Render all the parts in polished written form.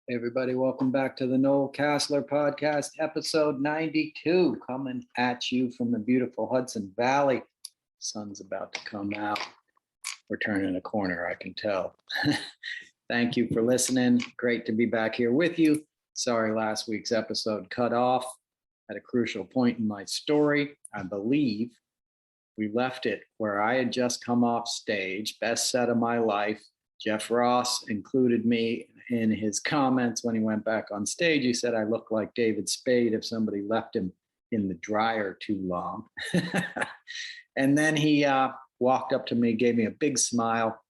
Hey everybody, welcome back to the Noel Casler podcast, episode 92, coming at you from the beautiful Hudson Valley. Sun's about to come out. We're turning a corner, I can tell. Thank you for listening. Great to be back here with you. Sorry last week's episode cut off at a crucial point in my story. I believe we left it where I had just come off stage, best set of my life. Jeff Ross included me in his comments when he went back on stage. He said I look like David Spade if somebody left him in the dryer too long. And then he walked up to me, gave me a big smile,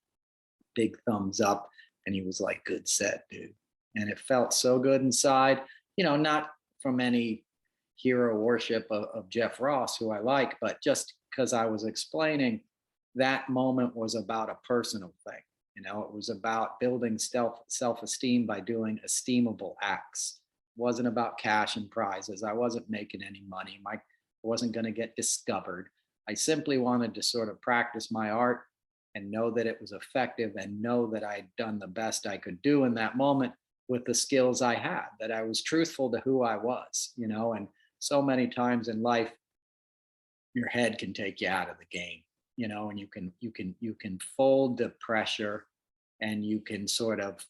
big thumbs up, and he was like, "Good set, dude." And it felt so good inside, not from any hero worship of Jeff Ross, who I like, but just because I was explaining that moment was about a personal thing. It was about building self-esteem by doing esteemable acts. It wasn't about cash and prizes. I wasn't making any money. I wasn't going to get discovered. I simply wanted to sort of practice my art and know that it was effective and know that I had done the best I could do in that moment with the skills I had, that I was truthful to who I was, and so many times in life, your head can take you out of the game. And you can fold the pressure and you can sort of,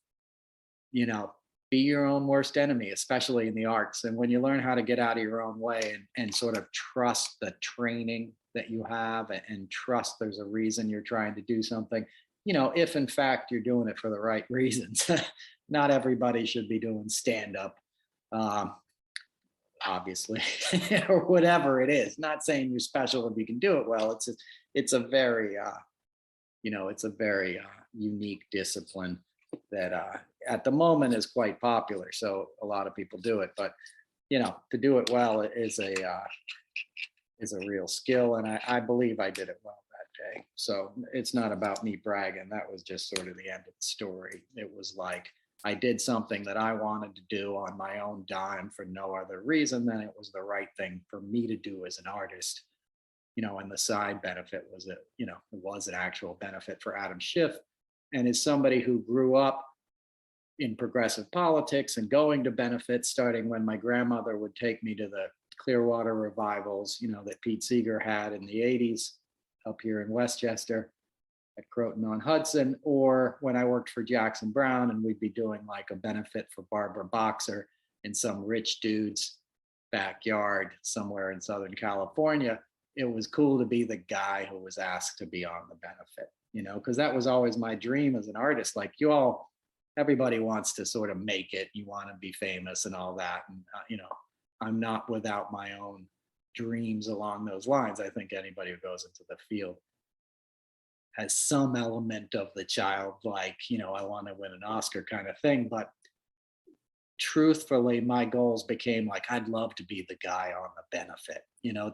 be your own worst enemy, especially in the arts. And when you learn how to get out of your own way and sort of trust the training that you have and trust there's a reason you're trying to do something, if in fact you're doing it for the right reasons. Not everybody should be doing stand-up. Obviously, or whatever it is. Not saying you're special if you can do it well. It's a very unique discipline that at the moment is quite popular. So a lot of people do it, but to do it well is a real skill, and I believe I did it well that day. So it's not about me bragging. That was just sort of the end of the story. It was like I did something that I wanted to do on my own dime for no other reason than it was the right thing for me to do as an artist. And the side benefit was it was an actual benefit for Adam Schiff. And as somebody who grew up in progressive politics and going to benefits, starting when my grandmother would take me to the Clearwater revivals, that Pete Seeger had in the 80s up here in Westchester at Croton-on-Hudson, or when I worked for Jackson Brown and we'd be doing like a benefit for Barbara Boxer in some rich dude's backyard somewhere in Southern California. It was cool to be the guy who was asked to be on the benefit, because that was always my dream as an artist. Like everybody wants to sort of make it. You want to be famous and all that. And, I'm not without my own dreams along those lines. I think anybody who goes into the field has some element of the childlike, I want to win an Oscar kind of thing. But truthfully, my goals became like, I'd love to be the guy on the benefit.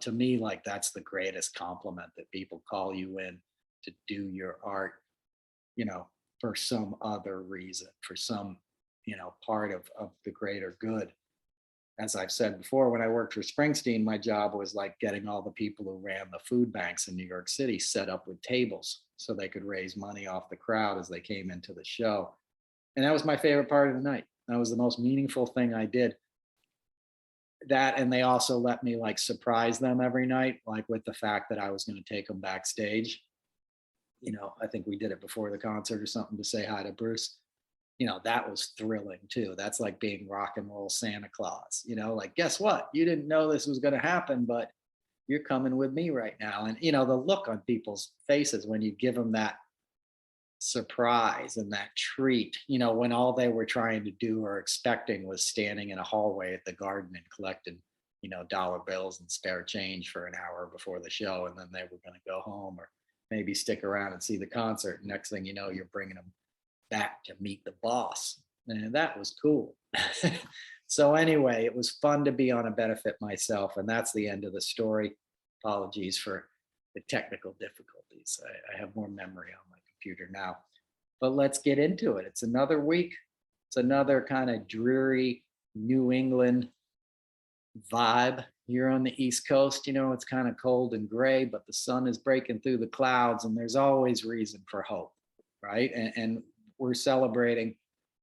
To me, like that's the greatest compliment, that people call you in to do your art, for some other reason, for some, part of the greater good. As I've said before, when I worked for Springsteen, my job was like getting all the people who ran the food banks in New York City set up with tables so they could raise money off the crowd as they came into the show. And that was my favorite part of the night. That was the most meaningful thing I did. That, and they also let me like surprise them every night, like with the fact that I was going to take them backstage. I think we did it before the concert or something to say hi to Bruce. That was thrilling too. That's like being rock and roll Santa Claus, like, guess what? You didn't know this was going to happen, but you're coming with me right now. And, the look on people's faces when you give them that surprise and that treat, when all they were trying to do or expecting was standing in a hallway at the Garden and collecting, dollar bills and spare change for an hour before the show. And then they were going to go home or maybe stick around and see the concert. Next thing you know, you're bringing them back to meet the boss. And that was cool. So anyway, it was fun to be on a benefit myself, and that's the end of the story. Apologies for the technical difficulties. I have more memory on my computer now. But let's get into it. It's another week. It's another kind of dreary New England vibe here on the East Coast. You know, it's kind of cold and gray, but the sun is breaking through the clouds, and there's always reason for hope, right? And we're celebrating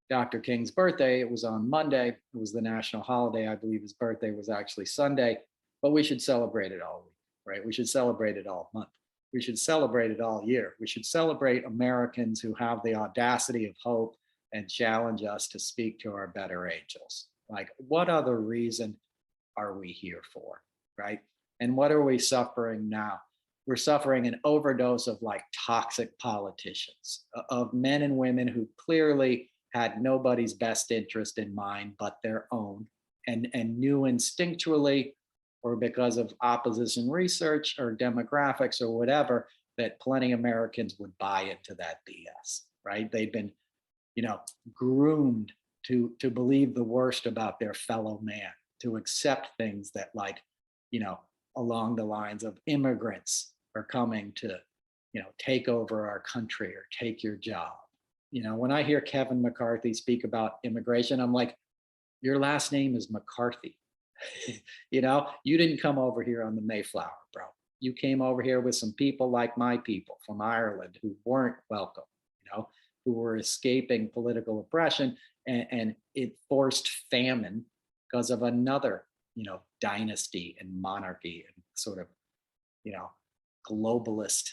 Dr. King's birthday. It was on Monday. It was the national holiday. I believe his birthday was actually Sunday, but we should celebrate it all week, right? We should celebrate it all month. We should celebrate it all year. We should celebrate Americans who have the audacity of hope and challenge us to speak to our better angels. Like, what other reason are we here for, right? And what are we suffering now? We're suffering an overdose of like toxic politicians, of men and women who clearly had nobody's best interest in mind but their own, and knew instinctually, or because of opposition research or demographics or whatever, that plenty of Americans would buy into that BS, right? They've been, groomed to believe the worst about their fellow man, to accept things that, like, along the lines of immigrants are coming to, take over our country or take your job. When I hear Kevin McCarthy speak about immigration, I'm like, your last name is McCarthy. You didn't come over here on the Mayflower, bro. You came over here with some people like my people from Ireland who weren't welcome, who were escaping political oppression, and it forced famine because of another, dynasty and monarchy and sort of, globalist,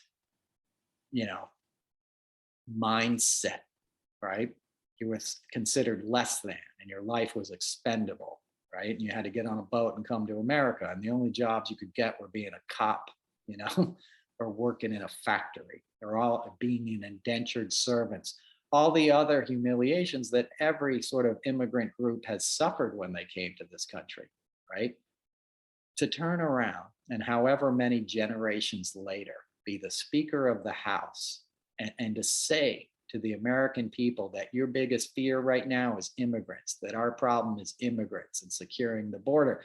mindset, right? You were considered less than, and your life was expendable, right? And you had to get on a boat and come to America. And the only jobs you could get were being a cop, or working in a factory, or all being an indentured servants. All the other humiliations that every sort of immigrant group has suffered when they came to this country, right? To turn around and however many generations later be the Speaker of the House and to say to the American people that your biggest fear right now is immigrants, that our problem is immigrants and securing the border.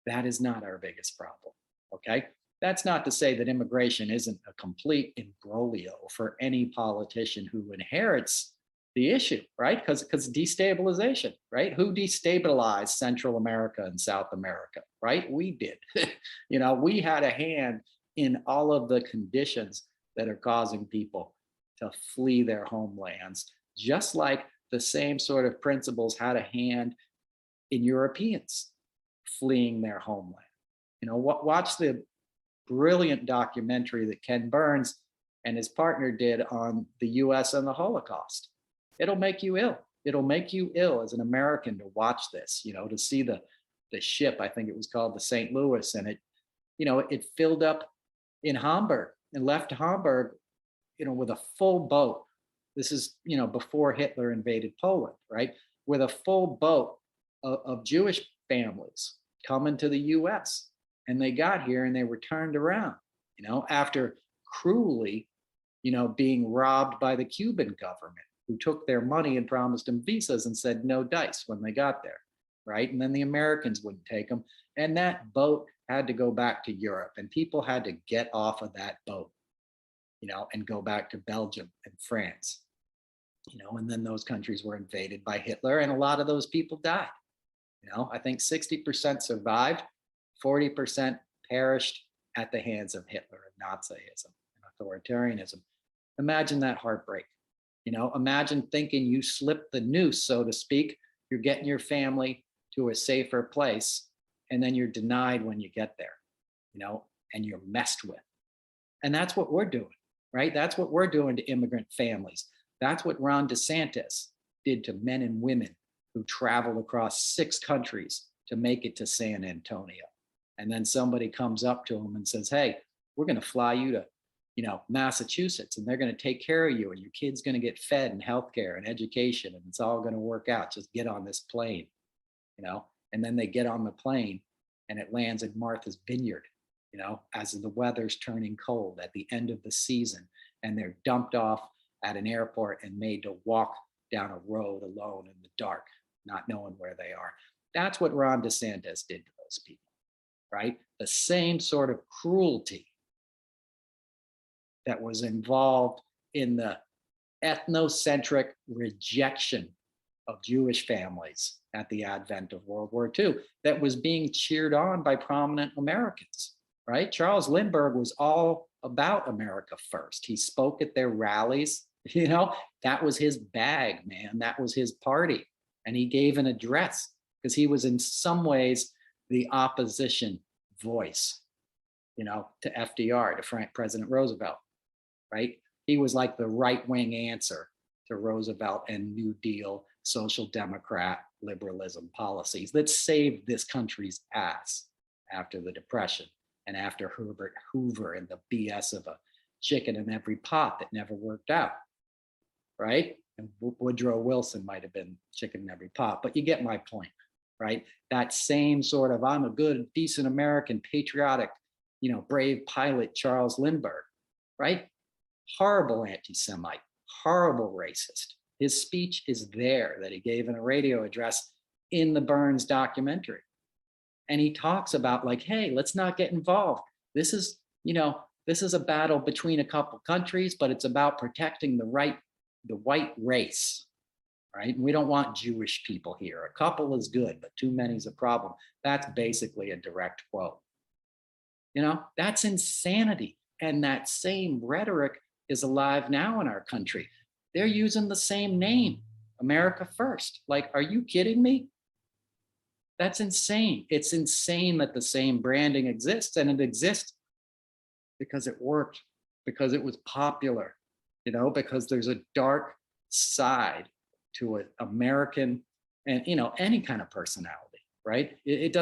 That is not our biggest problem, okay? That's not to say that immigration isn't a complete imbroglio for any politician who inherits the issue, right? Because destabilization, right? Who destabilized Central America and South America, right? We did. We had a hand in all of the conditions that are causing people to flee their homelands, just like the same sort of principles had a hand in Europeans fleeing their homeland. Watch the brilliant documentary that Ken Burns and his partner did on the US and the Holocaust. It'll make you ill. It'll make you ill as an American to watch this, to see the ship, I think it was called the St. Louis, and it filled up in Hamburg and left Hamburg, with a full boat. This is, before Hitler invaded Poland, right? With a full boat of Jewish families coming to the US. And they got here and they were turned around, after cruelly, being robbed by the Cuban government, who took their money and promised them visas and said no dice when they got there, right? And then the Americans wouldn't take them. And that boat had to go back to Europe, and people had to get off of that boat, and go back to Belgium and France, and then those countries were invaded by Hitler, and a lot of those people died. I think 60% survived, 40% perished at the hands of Hitler and Nazism and authoritarianism. Imagine that heartbreak. Imagine thinking you slipped the noose, so to speak. You're getting your family to a safer place, and then you're denied when you get there, and you're messed with. And that's what we're doing, right? That's what we're doing to immigrant families. That's what Ron DeSantis did to men and women who traveled across 6 countries to make it to San Antonio. And then somebody comes up to him and says, hey, we're going to fly you to, Massachusetts, and they're going to take care of you, and your kid's going to get fed and healthcare and education, and it's all going to work out. Just get on this plane, and then they get on the plane and it lands in Martha's Vineyard, as the weather's turning cold at the end of the season, and they're dumped off at an airport and made to walk down a road alone in the dark, not knowing where they are. That's what Ron DeSantis did to those people, right? The same sort of cruelty that was involved in the ethnocentric rejection of Jewish families at the advent of World War II that was being cheered on by prominent Americans, right? Charles Lindbergh was all about America first. He spoke at their rallies. That was his bag, man. That was his party. And he gave an address because he was in some ways the opposition voice, to FDR, to President Roosevelt, right? He was like the right-wing answer to Roosevelt and New Deal, social democrat liberalism policies that saved this country's ass after the Depression and after Herbert Hoover and the BS of a chicken in every pot that never worked out, right? And Woodrow Wilson might have been chicken in every pot, but you get my point, right? That same sort of, I'm a good, decent American, patriotic, brave pilot, Charles Lindbergh, right? Horrible anti-Semite, horrible racist. His speech is there that he gave in a radio address in the Burns documentary. And he talks about like, hey, let's not get involved. This is a battle between a couple countries, but it's about protecting the white race, right? And we don't want Jewish people here. A couple is good, but too many is a problem. That's basically a direct quote. That's insanity. And that same rhetoric is alive now in our country. They're using the same name, America First. Like, are you kidding me? That's insane. It's insane that the same branding exists, and it exists because it worked, because it was popular, because there's a dark side to an American and, any kind of personality, right? It's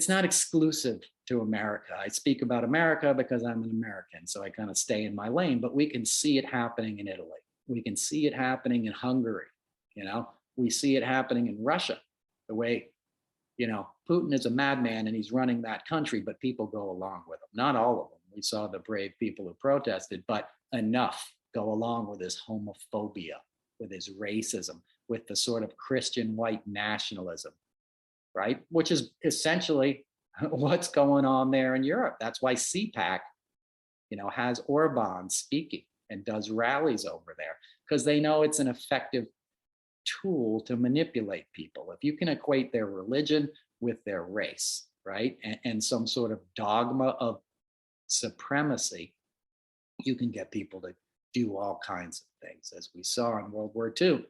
not exclusive to America. I speak about America because I'm an American, so I kind of stay in my lane, but we can see it happening in Italy. We can see it happening in Hungary. We see it happening in Russia, the way, Putin is a madman and he's running that country, but people go along with him. Not all of them. We saw the brave people who protested, but enough go along with his homophobia, with his racism, with the sort of Christian white nationalism, right? Which is essentially what's going on there in Europe. That's why CPAC, has Orban speaking and does rallies over there, because they know it's an effective tool to manipulate people. If you can equate their religion with their race, right? And some sort of dogma of supremacy, you can get people to do all kinds of things, as we saw in World War II.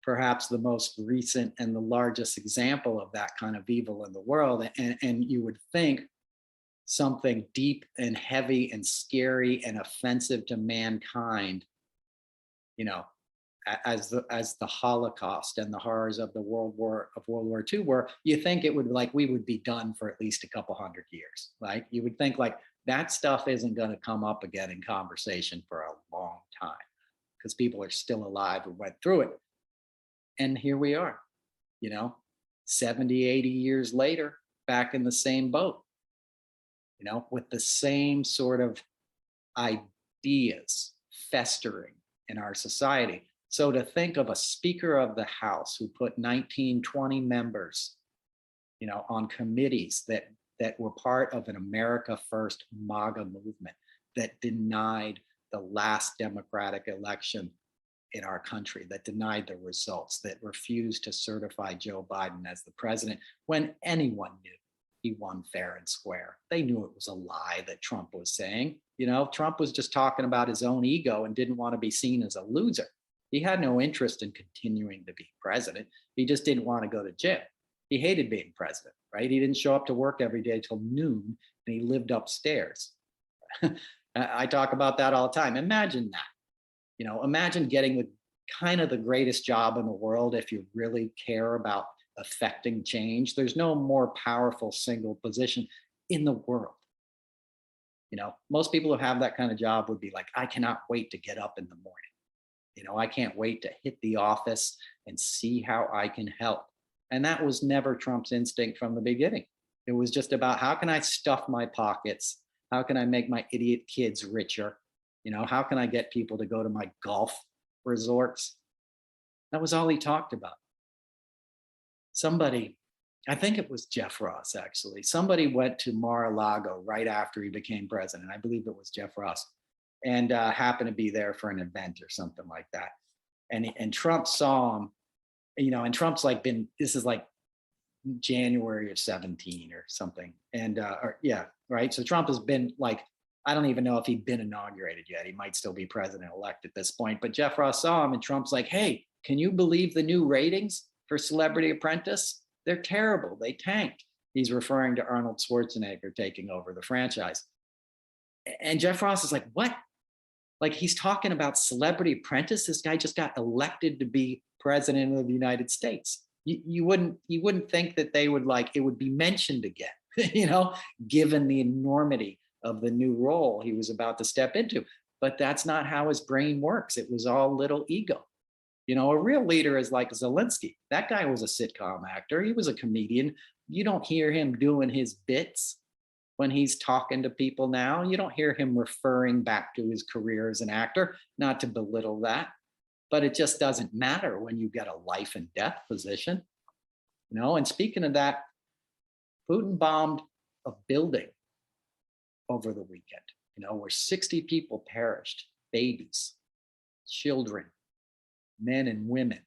Perhaps the most recent and the largest example of that kind of evil in the world. And you would think something deep and heavy and scary and offensive to mankind, as the Holocaust and the horrors of World War II were, you think it would we would be done for at least a couple hundred years, right? You would think like that stuff isn't going to come up again in conversation for a long time because people are still alive who went through it. And here we are, 70, 80 years later, back in the same boat, with the same sort of ideas festering in our society. So to think of a Speaker of the House who put 19, 20 members, on committees that were part of an America First MAGA movement that denied the last democratic election in our country, that denied the results, that refused to certify Joe Biden as the president when anyone knew he won fair and square. They knew it was a lie that Trump was saying. Trump was just talking about his own ego and didn't want to be seen as a loser. He had no interest in continuing to be president. He just didn't want to go to jail. He hated being president, right? He didn't show up to work every day till noon and he lived upstairs. I talk about that all the time. Imagine that. Imagine getting the greatest job in the world if you really care about affecting change. There's no more powerful single position in the world. Most people who have that kind of job would be like, I cannot wait to get up in the morning. I can't wait to hit the office and see how I can help. And that was never Trump's instinct from the beginning. It was just about how can I stuff my pockets? How can I make my idiot kids richer? How can I get people to go to my golf resorts? That was all he talked about. Somebody, I think it was Jeff Ross actually, somebody went to Mar-a-Lago right after he became president. I believe it was Jeff Ross, and happened to be there for an event or something like that. And Trump saw him, and Trump's like this is like January of 17 or something. And, yeah, right. So Trump has been like, I don't even know if he'd been inaugurated yet. He might still be president-elect at this point. But Jeff Ross saw him and Trump's like, hey, can you believe the new ratings for Celebrity Apprentice? They're terrible. They tanked. He's referring to Arnold Schwarzenegger taking over the franchise. And Jeff Ross is like, what? Like, he's talking about Celebrity Apprentice. This guy just got elected to be president of the United States. You wouldn't think that they would it would be mentioned again, given the enormity of the new role he was about to step into. But that's not how his brain works. It was all little ego. A real leader is like Zelensky. That guy was a sitcom actor. He was a comedian. You don't hear him doing his bits when he's talking to people now. You don't hear him referring back to his career as an actor, not to belittle that. But it just doesn't matter when you get a life and death position. And speaking of that, Putin bombed a building over the weekend, where 60 people perished, babies, children, men and women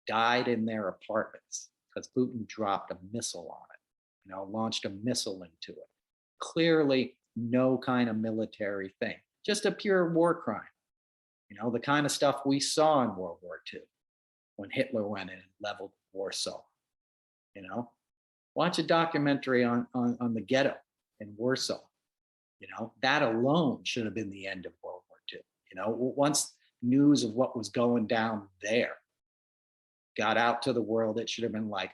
died in their apartments because Putin dropped a missile on it, launched a missile into it. Clearly no kind of military thing, just a pure war crime. The kind of stuff we saw in World War II when Hitler went in and leveled Warsaw. Watch a documentary on the ghetto in Warsaw. That alone should have been the end of World War II. Once news of what was going down there got out to the world, it should have been like,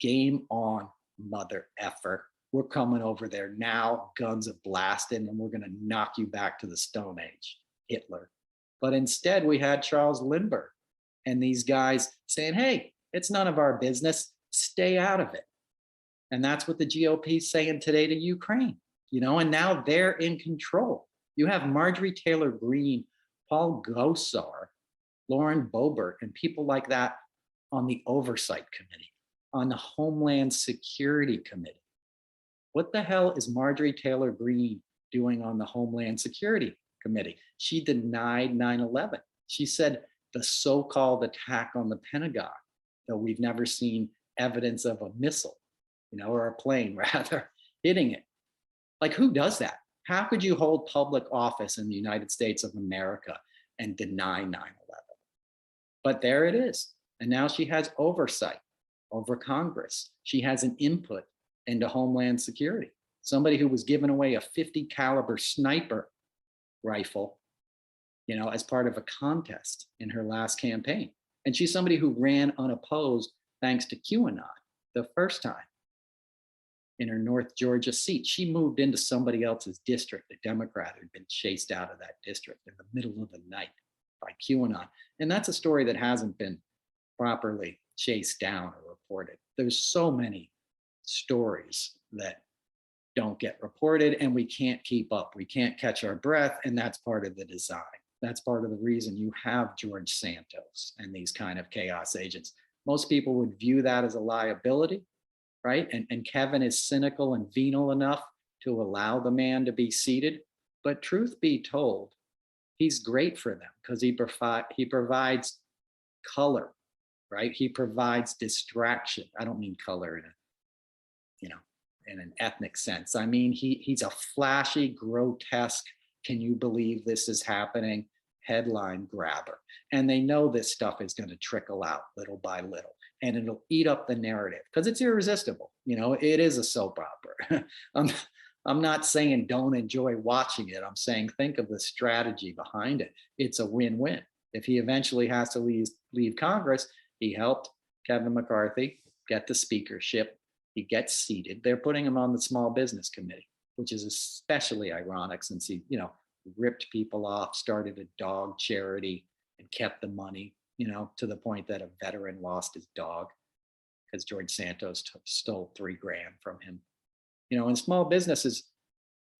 game on, mother effer. We're coming over there now, guns are blasting, and we're going to knock you back to the Stone Age, Hitler. But instead, we had Charles Lindbergh and these guys saying, hey, it's none of our business. Stay out of it. And that's what the GOP is saying today to Ukraine, and now they're in control. You have Marjorie Taylor Greene, Paul Gosar, Lauren Boebert, and people like that on the Oversight Committee, on the Homeland Security Committee. What the hell is Marjorie Taylor Greene doing on the Homeland Security Committee? She denied 9/11. She said the so-called attack on the Pentagon, though we've never seen evidence of a missile, or a plane rather, hitting it. Like, who does that? How could you hold public office in the United States of America and deny 9/11? But there it is. And now she has oversight over Congress. She has an input into Homeland Security. Somebody who was giving away a 50 caliber sniper rifle, as part of a contest in her last campaign. And she's somebody who ran unopposed thanks to QAnon the first time in her North Georgia seat. She moved into somebody else's district, a Democrat who'd been chased out of that district in the middle of the night by QAnon. And that's a story that hasn't been properly chased down or reported. There's so many stories that don't get reported, and we can't keep up. We can't catch our breath, and that's part of the design. That's part of the reason you have George Santos and these kind of chaos agents. Most people would view that as a liability, right? And Kevin is cynical and venal enough to allow the man to be seated. But truth be told, he's great for them because he provides color, right? He provides distraction. I don't mean color in an ethnic sense. I mean, he's a flashy, grotesque, can you believe this is happening? Headline grabber. And they know this stuff is going to trickle out little by little, and it'll eat up the narrative because it's irresistible. It is a soap opera. I'm not saying don't enjoy watching it. I'm saying think of the strategy behind it. It's a win-win. If he eventually has to leave Congress, he helped Kevin McCarthy get the speakership. He gets seated. They're putting him on the Small Business Committee, which is especially ironic since he, ripped people off, started a dog charity, and kept the money, to the point that a veteran lost his dog because George Santos stole $3,000 from him. And small business is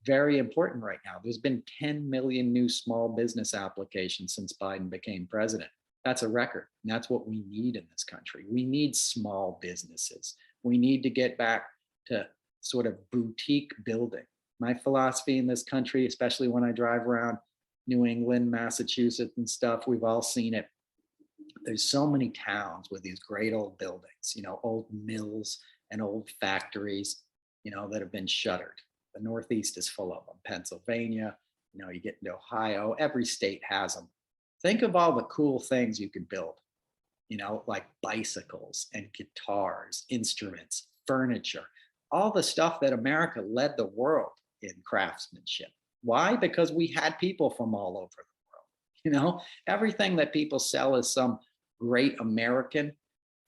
very important right now. There's been 10 million new small business applications since Biden became president. That's a record. And that's what we need in this country. We need small businesses. We need to get back to sort of boutique building. My philosophy in this country, especially when I drive around New England, Massachusetts and stuff, we've all seen it. There's so many towns with these great old buildings, old mills and old factories, that have been shuttered. The Northeast is full of them. Pennsylvania, you get into Ohio, every state has them. Think of all the cool things you could build, like bicycles and guitars, instruments, furniture, all the stuff that America led the world in craftsmanship. Why? Because we had people from all over the world. Everything that people sell as some great American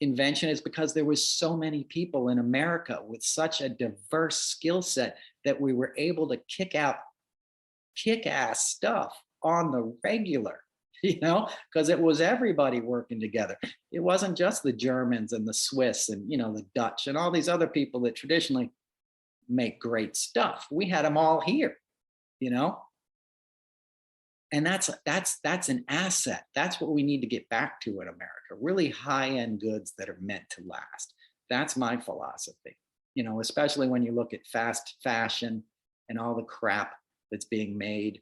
invention is because there was so many people in America with such a diverse skill set that we were able to kick out kick-ass stuff on the regular, because it was everybody working together. It wasn't just the Germans and the Swiss and, the Dutch and all these other people that traditionally make great stuff. We had them all here, and that's an asset. That's what we need to get back to in America, really high-end goods that are meant to last. That's my philosophy, especially when you look at fast fashion and all the crap that's being made,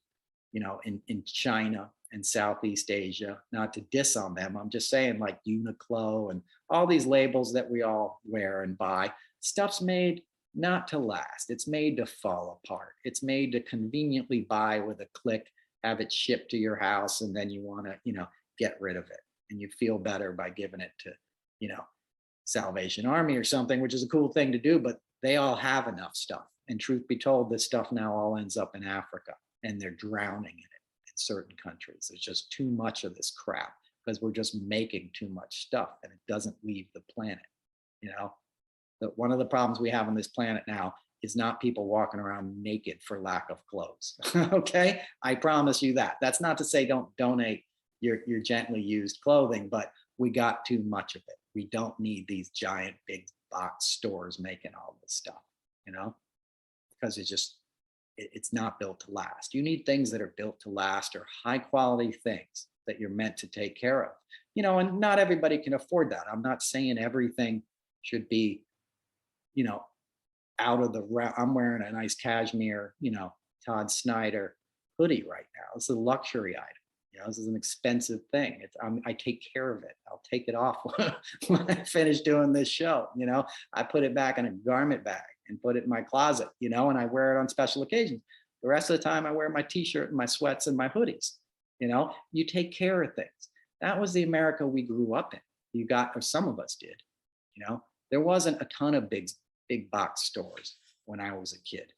in China and Southeast Asia. Not to diss on them, I'm just saying, like Uniqlo and all these labels that we all wear and buy, stuff's made not to last. It's made to fall apart. It's made to conveniently buy with a click, have it shipped to your house, and then you want to, get rid of it. And you feel better by giving it to, Salvation Army or something, which is a cool thing to do, but they all have enough stuff. And truth be told, this stuff now all ends up in Africa, and they're drowning in it in certain countries. There's just too much of this crap because we're just making too much stuff and it doesn't leave the planet. That one of the problems we have on this planet now is not people walking around naked for lack of clothes. Okay, I promise you that. That's not to say don't donate your gently used clothing, but we got too much of it. We don't need these giant big box stores making all this stuff, because it's not built to last. You need things that are built to last, or high quality things that you're meant to take care of, and not everybody can afford that. I'm not saying everything should be, out of the route. I'm wearing a nice cashmere, Todd Snyder hoodie right now. It's a luxury item. This is an expensive thing. I take care of it. I'll take it off when I finish doing this show. I put it back in a garment bag and put it in my closet, and I wear it on special occasions. The rest of the time I wear my t-shirt and my sweats and my hoodies. You take care of things. That was the America we grew up in. Or some of us did. There wasn't a ton of big box stores when I was a kid.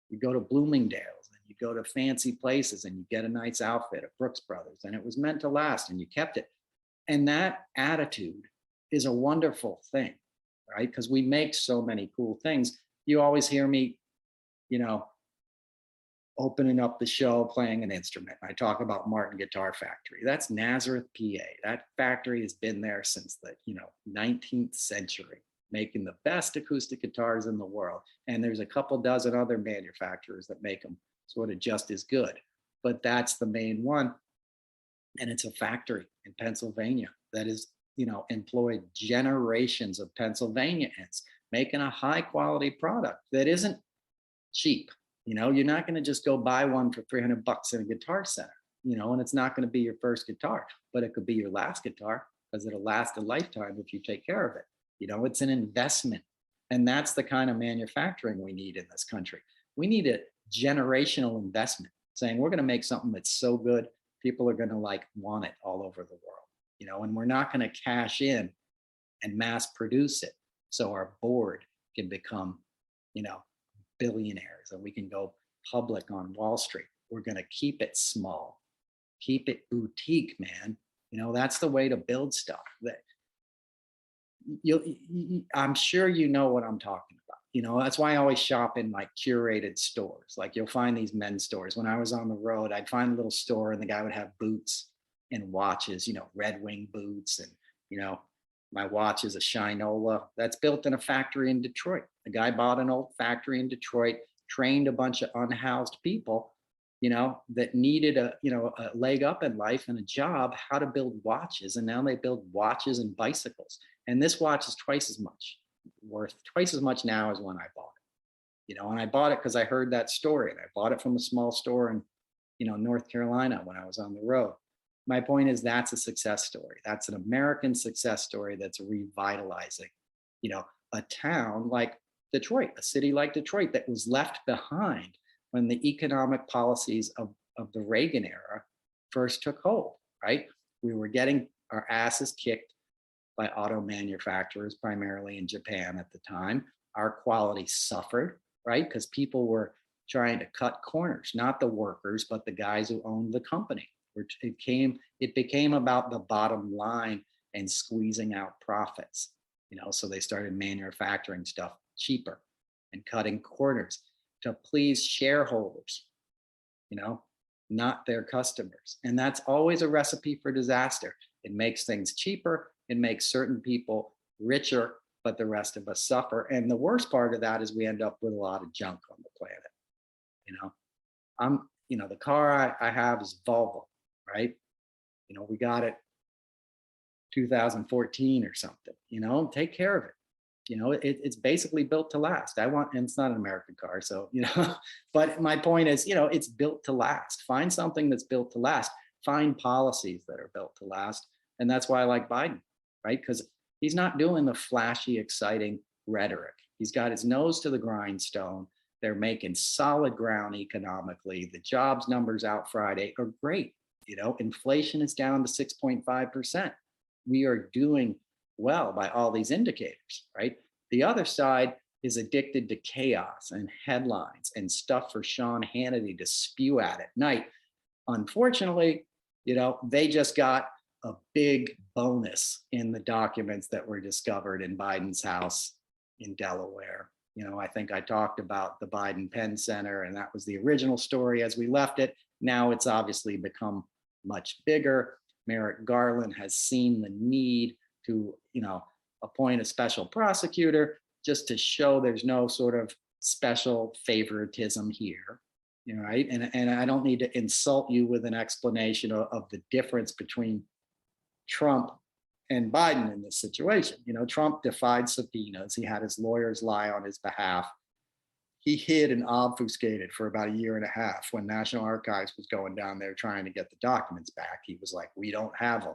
You go to Bloomingdale's and you go to fancy places and you get a nice outfit at Brooks Brothers, and it was meant to last and you kept it. And that attitude is a wonderful thing, right? Because we make so many cool things. You always hear me, opening up the show, playing an instrument. I talk about Martin Guitar Factory. That's Nazareth, PA. That factory has been there since the 19th century, making the best acoustic guitars in the world. And there's a couple dozen other manufacturers that make them sort of just as good, but that's the main one. And it's a factory in Pennsylvania that is, employed generations of Pennsylvanians making a high quality product that isn't cheap. You're not going to just go buy one for $300 in a guitar center, and it's not going to be your first guitar, but it could be your last guitar because it'll last a lifetime if you take care of it. It's an investment. And that's the kind of manufacturing we need in this country. We need a generational investment, saying we're going to make something that's so good, people are going to want it all over the world, and we're not going to cash in and mass produce it so our board can become, billionaires and we can go public on Wall Street. We're going to keep it small, keep it boutique, man. That's the way to build stuff. That I'm sure you know what I'm talking about. That's why I always shop in curated stores. You'll find these men's stores. When I was on the road, I'd find a little store and the guy would have boots and watches, Red Wing boots. And, my watch is a Shinola that's built in a factory in Detroit. The guy bought an old factory in Detroit, trained a bunch of unhoused people, that needed a leg up in life and a job, how to build watches. And now they build watches and bicycles. And this watch is worth twice as much now as when I bought it. And I bought it because I heard that story, and I bought it from a small store in, North Carolina when I was on the road. My point is, that's a success story. That's an American success story that's revitalizing, a town like Detroit, a city like Detroit that was left behind when the economic policies of the Reagan era first took hold, right? We were getting our asses kicked by auto manufacturers, primarily in Japan at the time. Our quality suffered, right? Because people were trying to cut corners, not the workers, but the guys who owned the company. It became about the bottom line and squeezing out profits, so they started manufacturing stuff cheaper and cutting corners to please shareholders, not their customers. And that's always a recipe for disaster. It makes things cheaper. It makes certain people richer, but the rest of us suffer. And the worst part of that is we end up with a lot of junk on the planet. The car I have is Volvo, right? We got it 2014 or something, take care of it. It's basically built to last. And it's not an American car, so, but my point is, it's built to last. Find something that's built to last. Find policies that are built to last. And that's why I like Biden, right? Because he's not doing the flashy, exciting rhetoric. He's got his nose to the grindstone. They're making solid ground economically. The jobs numbers out Friday are great. Inflation is down to 6.5%. We are doing well by all these indicators, right? The other side is addicted to chaos and headlines and stuff for Sean Hannity to spew at night. Unfortunately, they just got a big bonus in the documents that were discovered in Biden's house in Delaware. I think I talked about the Biden Penn Center, and that was the original story as we left it. Now it's obviously become much bigger. Merrick Garland has seen the need to, appoint a special prosecutor just to show there's no sort of special favoritism here, right? And I don't need to insult you with an explanation of the difference between Trump and Biden in this situation. Trump defied subpoenas. He had his lawyers lie on his behalf. He hid and obfuscated for about a year and a half when National Archives was going down there trying to get the documents back. He was like, we don't have them.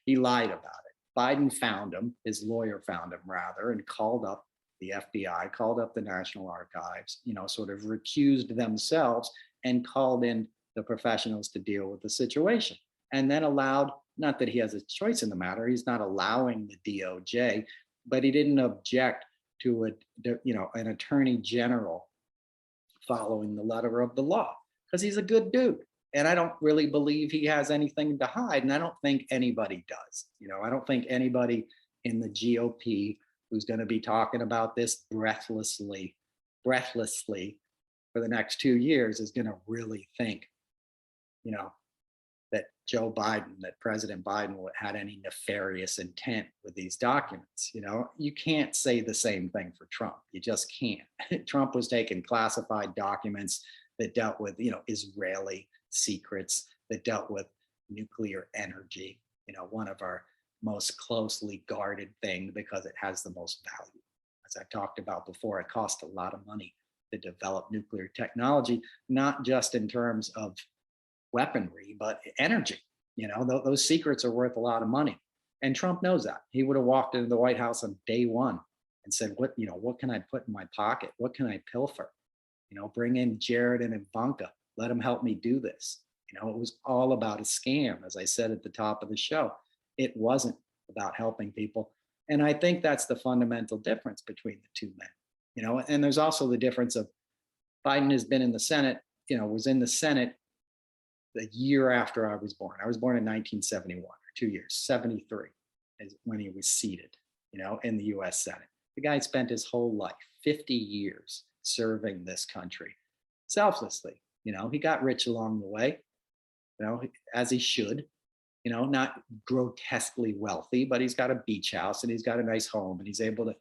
He lied about it. Biden found him, his lawyer found him rather, and called up the FBI, called up the National Archives, sort of recused themselves and called in the professionals to deal with the situation. And then allowed, not that he has a choice in the matter, he's not allowing the DOJ, but he didn't object to an attorney general following the letter of the law, because he's a good dude. And I don't really believe he has anything to hide. And I don't think anybody does. I don't think anybody in the GOP who's going to be talking about this breathlessly for the next 2 years is going to really think, that Joe Biden, that President Biden had any nefarious intent with these documents. You can't say the same thing for Trump. You just can't. Trump was taking classified documents that dealt with, Israeli secrets, that dealt with nuclear energy, one of our most closely guarded things because it has the most value. As I talked about before, it costs a lot of money to develop nuclear technology, not just in terms of weaponry, but energy. Those secrets are worth a lot of money. And Trump knows that. He would have walked into the White House on day one and said, what can I put in my pocket? What can I pilfer? Bring in Jared and Ivanka. Let them help me do this. It was all about a scam, as I said at the top of the show. It wasn't about helping people. And I think that's the fundamental difference between the two men. And there's also the difference of Biden has been in the Senate, was in the Senate the year after I was born. I was born in 1971, or 2 years, 73 is when he was seated, in the US Senate. The guy spent his whole life, 50 years, serving this country selflessly. He got rich along the way, as he should, not grotesquely wealthy, but he's got a beach house and he's got a nice home and he's able to,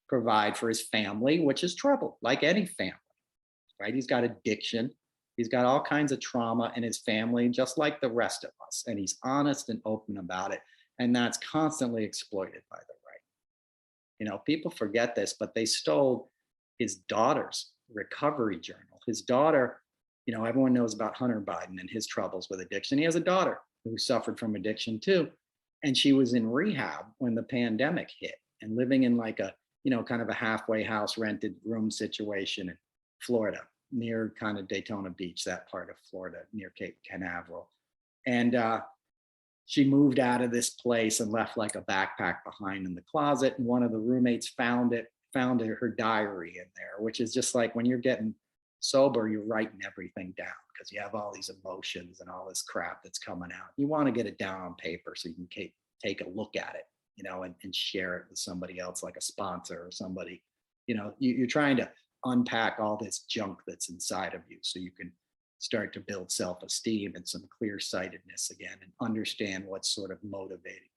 provide for his family, which is trouble, like any family, right? He's got addiction, He's got all kinds of trauma in his family, just like the rest of us. And he's honest and open about it. And that's constantly exploited by the right. People forget this, but they stole his daughter's recovery journal. His daughter, everyone knows about Hunter Biden and his troubles with addiction. He has a daughter who suffered from addiction too. And she was in rehab when the pandemic hit and living in like a, kind of a halfway house rented room situation in Florida, near kind of Daytona Beach, that part of Florida, near Cape Canaveral. And she moved out of this place and left like a backpack behind in the closet. And one of the roommates found her diary in there, which is just like when you're getting sober, you're writing everything down because you have all these emotions and all this crap that's coming out. You want to get it down on paper so you can take a look at it, and share it with somebody else, like a sponsor or somebody. You're trying to unpack all this junk that's inside of you so you can start to build self-esteem and some clear-sightedness again and understand what's sort of motivating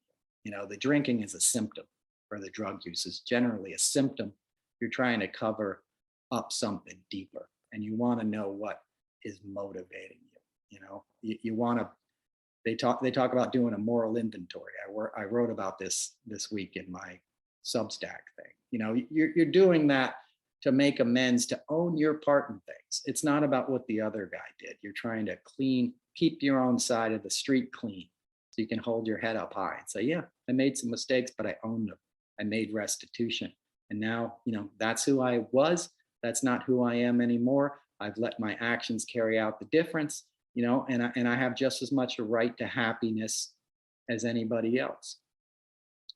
you. The drinking is a symptom, or the drug use is generally a symptom. You're trying to cover up something deeper, and you want to know what is motivating you. You want to. They talk about doing a moral inventory. I wrote about this week in my Substack thing. You're doing that to make amends, to own your part in things. It's not about what the other guy did. You're trying to keep your own side of the street clean so you can hold your head up high and say, yeah, I made some mistakes, but I owned them. I made restitution. And now, that's who I was. That's not who I am anymore. I've let my actions carry out the difference, and I have just as much a right to happiness as anybody else,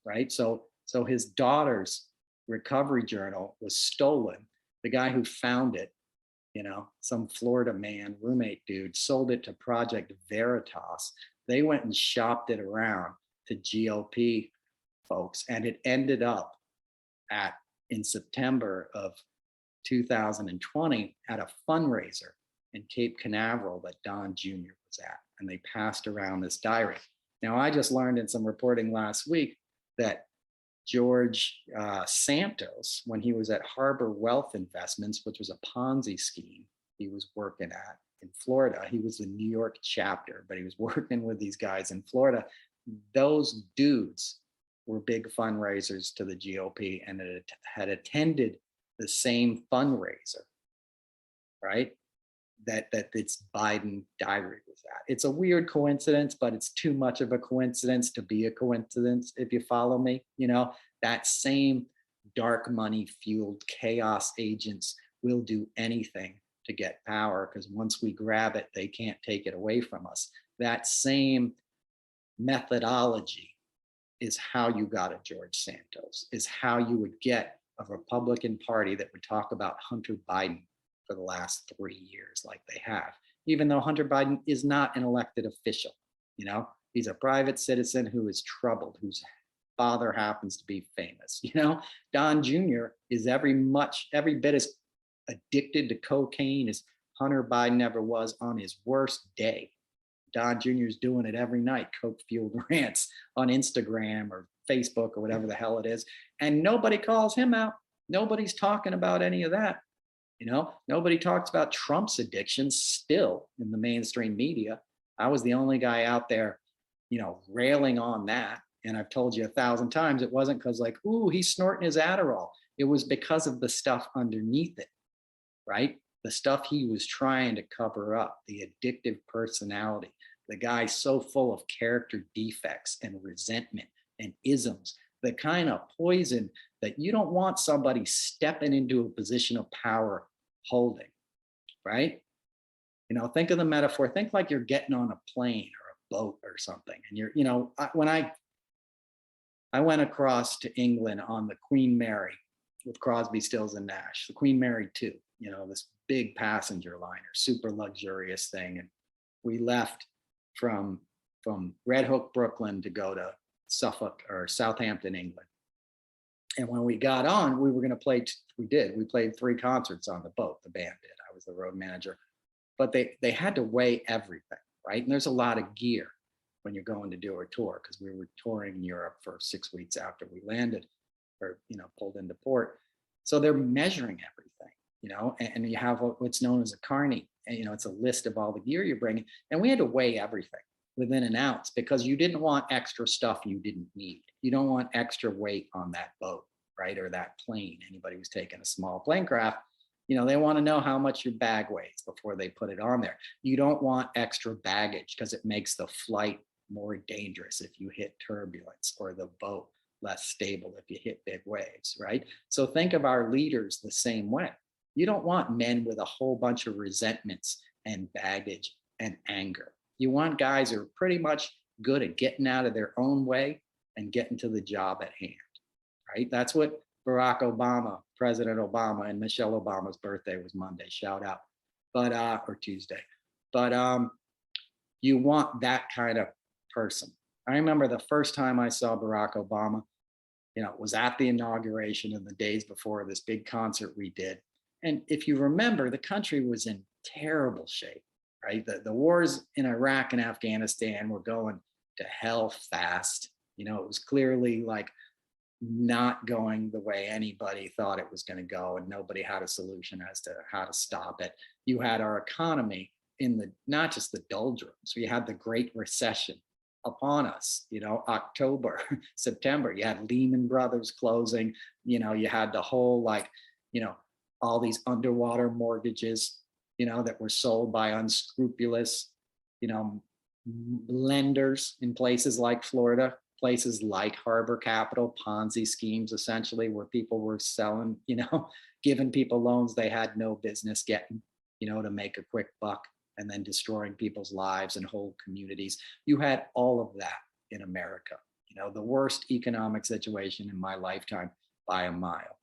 right? So his daughter's recovery journal was stolen. The guy who found it, some Florida man, roommate dude, sold it to Project Veritas. They went and shopped it around to GOP folks, and it ended up in September of 2020 at a fundraiser in Cape Canaveral that Don Jr. was at, and they passed around this diary. Now, I just learned in some reporting last week that George Santos, when he was at Harbor Wealth Investments, which was a Ponzi scheme he was working at in Florida. He was the New York chapter, but he was working with these guys in Florida. Those dudes were big fundraisers to the GOP and had attended the same fundraiser, right? That its Biden diary was at. It's a weird coincidence, but it's too much of a coincidence to be a coincidence, if you follow me. That same dark money fueled chaos agents will do anything to get power, because once we grab it, they can't take it away from us. That same methodology is how you got a George Santos, is how you would get a Republican Party that would talk about Hunter Biden for the last 3 years like they have, even though Hunter Biden is not an elected official. He's a private citizen who is troubled, whose father happens to be famous. Don Jr. is every bit as addicted to cocaine as Hunter Biden ever was on his worst day. Don Jr. is doing it every night, coke-fueled rants on Instagram or Facebook or whatever the hell it is. And nobody calls him out. Nobody's talking about any of that. Nobody talks about Trump's addiction still in the mainstream media. I was the only guy out there, railing on that. And I've told you 1,000 times, it wasn't because ooh, he's snorting his Adderall. It was because of the stuff underneath it, right? The stuff he was trying to cover up, the addictive personality, the guy so full of character defects and resentment and isms, the kind of poison that you don't want somebody stepping into a position of power holding, right? Think of the metaphor. Think like you're getting on a plane or a boat or something. And when I went across to England on the Queen Mary with Crosby, Stills and Nash, the Queen Mary 2, this big passenger liner, super luxurious thing. And we left from Red Hook, Brooklyn to go to Suffolk or Southampton, England. And when we got on, we were going to play. We played 3 concerts on the boat. The band did. I was the road manager. But they had to weigh everything, right? And there's a lot of gear when you're going to do a tour, because we were touring Europe for 6 weeks after we landed or, pulled into port. So they're measuring everything, and you have what's known as a Kearney you know, it's a list of all the gear you're bringing. And we had to weigh everything within an ounce because you didn't want extra stuff you didn't need. You don't want extra weight on that boat, right? Or that plane. Anybody who's taking a small plane craft, you know, they want to know how much your bag weighs before they put it on there. You don't want extra baggage because it makes the flight more dangerous if you hit turbulence, or the boat less stable if you hit big waves, right? So think of our leaders the same way. You don't want men with a whole bunch of resentments and baggage and anger. You want guys who are pretty much good at getting out of their own way and getting to the job at hand, right? That's what Barack Obama, President Obama, and Michelle Obama's birthday was Monday, shout out, but, or Tuesday. But you want that kind of person. I remember the first time I saw Barack Obama, you know, it was at the inauguration and the days before this big concert we did. And if you remember, the country was in terrible shape, right? The wars in Iraq and Afghanistan were going to hell fast. You know, it was clearly like not going the way anybody thought it was going to go, and nobody had a solution as to how to stop it. You had our economy in the, not just the doldrums, we had the Great Recession upon us, you know, October, September, you had Lehman Brothers closing, you know, you had the whole, like, you know, all these underwater mortgages, you know, that were sold by unscrupulous, you know, lenders in places like Florida, places like Harbor Capital, Ponzi schemes, essentially, where people were selling, you know, giving people loans they had no business getting, you know, to make a quick buck, and then destroying people's lives and whole communities. You had all of that in America, you know, the worst economic situation in my lifetime by a mile,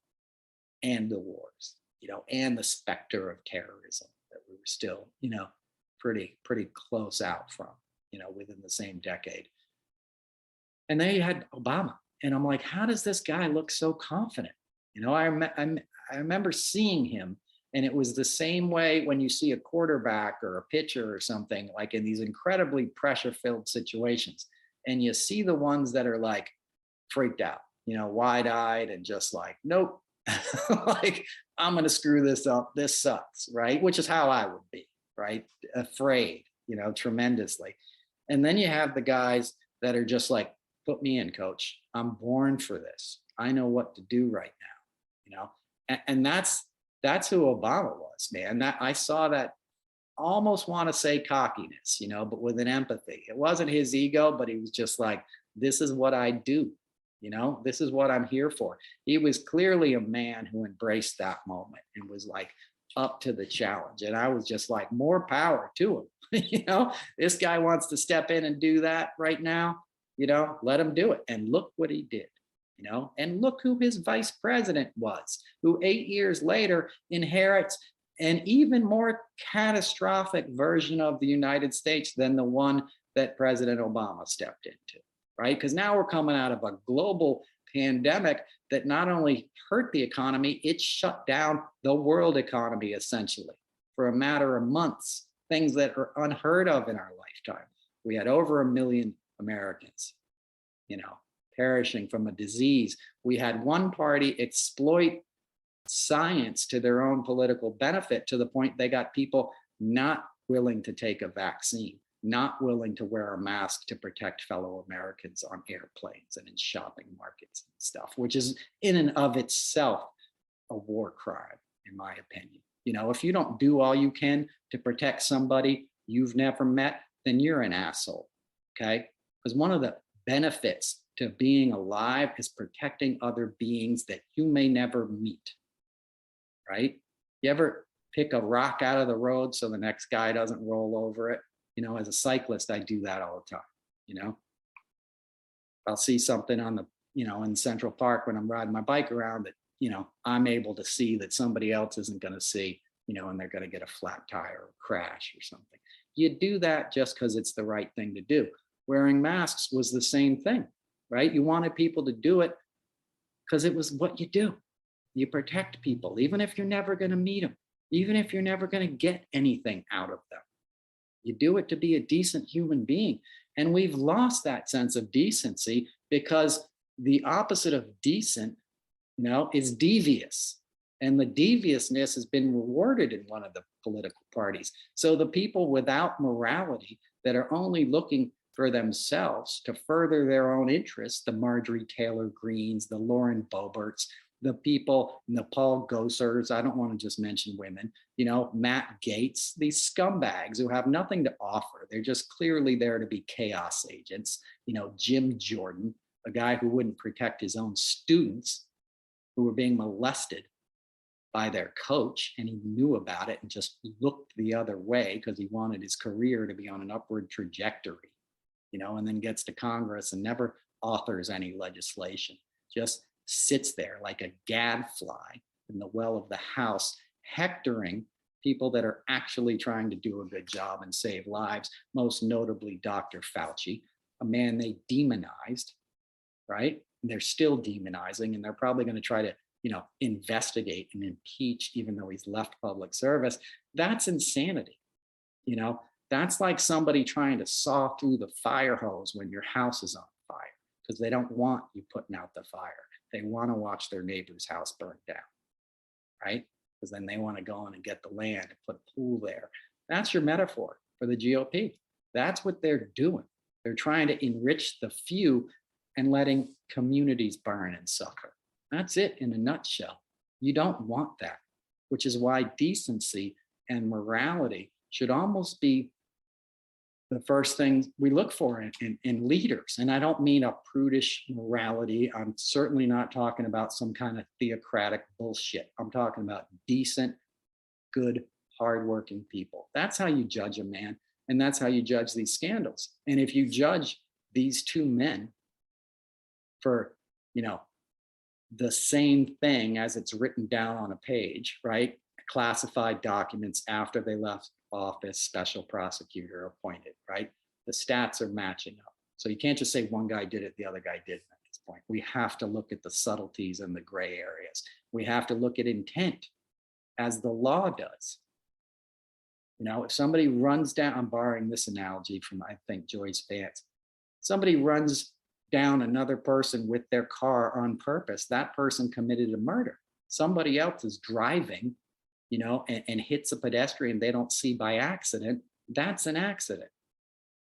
and the wars, you know, and the specter of terrorism that we were still, you know, pretty close out from, you know, within the same decade. And then you had Obama, and I'm like, how does this guy look so confident? You know, I remember seeing him, and it was the same way when you see a quarterback or a pitcher or something, like in these incredibly pressure-filled situations, and you see the ones that are like freaked out, you know, wide-eyed and just like, nope, like, I'm going to screw this up. This sucks, right? Which is how I would be, right? Afraid, you know, tremendously. And then you have the guys that are just like, put me in, coach. I'm born for this. I know what to do right now, you know? And that's who Obama was, man. That I saw that, almost want to say cockiness, you know, but with an empathy. It wasn't his ego, but he was just like, this is what I do. You know, this is what I'm here for. He was clearly a man who embraced that moment and was like up to the challenge. And I was just like, more power to him. You know, this guy wants to step in and do that right now, you know, let him do it. And look what he did, you know, and look who his vice president was, who 8 years later inherits an even more catastrophic version of the United States than the one that President Obama stepped into. Right? Because now we're coming out of a global pandemic that not only hurt the economy, it shut down the world economy essentially for a matter of months, things that are unheard of in our lifetime. We had over 1 million Americans, you know, perishing from a disease. We had one party exploit science to their own political benefit to the point they got people not willing to take a vaccine, not willing to wear a mask to protect fellow Americans on airplanes and in shopping markets and stuff, which is in and of itself a war crime, in my opinion. You know, if you don't do all you can to protect somebody you've never met, then you're an asshole, okay? Because one of the benefits to being alive is protecting other beings that you may never meet, right? You ever pick a rock out of the road so the next guy doesn't roll over it? You know, as a cyclist, I do that all the time. You know, I'll see something on the, you know, in Central Park when I'm riding my bike around that, you know, I'm able to see that somebody else isn't going to see, you know, and they're going to get a flat tire or crash or something. You do that just because it's the right thing to do. Wearing masks was the same thing, right? You wanted people to do it because it was what you do. You protect people, even if you're never going to meet them, even if you're never going to get anything out of them. You do it to be a decent human being. And we've lost that sense of decency because the opposite of decent, you know, is devious. And the deviousness has been rewarded in one of the political parties. So the people without morality that are only looking for themselves to further their own interests, the Marjorie Taylor Greens, the Lauren Boeberts, the people, the Paul Gossers, I don't want to just mention women, Matt Gaetz, these scumbags who have nothing to offer. They're just clearly there to be chaos agents. Jim Jordan, a guy who wouldn't protect his own students who were being molested by their coach, and he knew about it and just looked the other way because he wanted his career to be on an upward trajectory, and then gets to Congress and never authors any legislation, just sits there like a gadfly in the well of the House, hectoring people that are actually trying to do a good job and save lives, most notably Dr. Fauci, a man they demonized, right? And they're still demonizing, and they're probably going to try to investigate and impeach, even though he's left public service. That's insanity. That's like somebody trying to saw through the fire hose when your house is on fire, because they don't want you putting out the fire. They want to watch their neighbor's house burn down, right? Because then they want to go in and get the land and put a pool there. That's your metaphor for the GOP. That's what they're doing. They're trying to enrich the few and letting communities burn and suffer. That's it in a nutshell. You don't want that, which is why decency and morality should almost be the first thing we look for in leaders. And I don't mean a prudish morality. I'm certainly not talking about some kind of theocratic bullshit. I'm talking about decent, good, hardworking people. That's how you judge a man. And that's how you judge these scandals. And if you judge these two men for, the same thing as it's written down on a page, right? Classified documents after they left office, special prosecutor appointed, right? The stats are matching up. So you can't just say one guy did it, the other guy didn't at this point. We have to look at the subtleties and the gray areas. We have to look at intent as the law does. If somebody runs down, I'm borrowing this analogy from, I think, Joyce Vance. Somebody runs down another person with their car on purpose, that person committed a murder. Somebody else is driving, and hits a pedestrian they don't see by accident. That's an accident.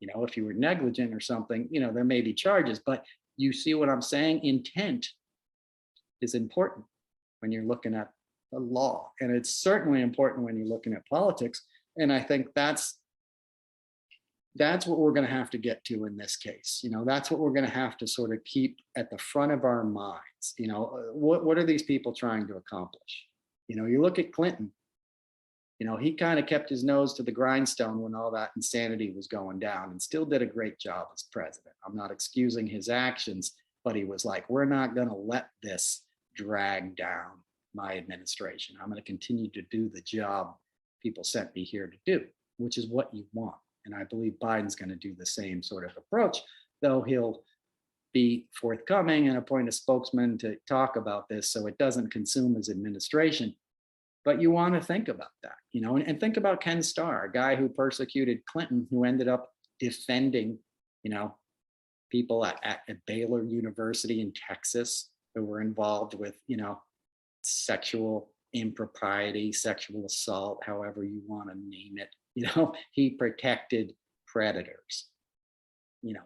If you were negligent or something, there may be charges, but you see what I'm saying? Intent is important when you're looking at the law. And it's certainly important when you're looking at politics. And I think that's what we're going to have to get to in this case. That's what we're going to have to sort of keep at the front of our minds. What are these people trying to accomplish? You look at Clinton, he kind of kept his nose to the grindstone when all that insanity was going down and still did a great job as president. I'm not excusing his actions, but he was like, we're not going to let this drag down my administration. I'm going to continue to do the job people sent me here to do, which is what you want. And I believe Biden's going to do the same sort of approach, though he'll be forthcoming and appoint a spokesman to talk about this so it doesn't consume his administration. But you want to think about that, and think about Ken Starr, a guy who persecuted Clinton, who ended up defending, people at Baylor University in Texas who were involved with, sexual impropriety, sexual assault, however you want to name it. He protected predators.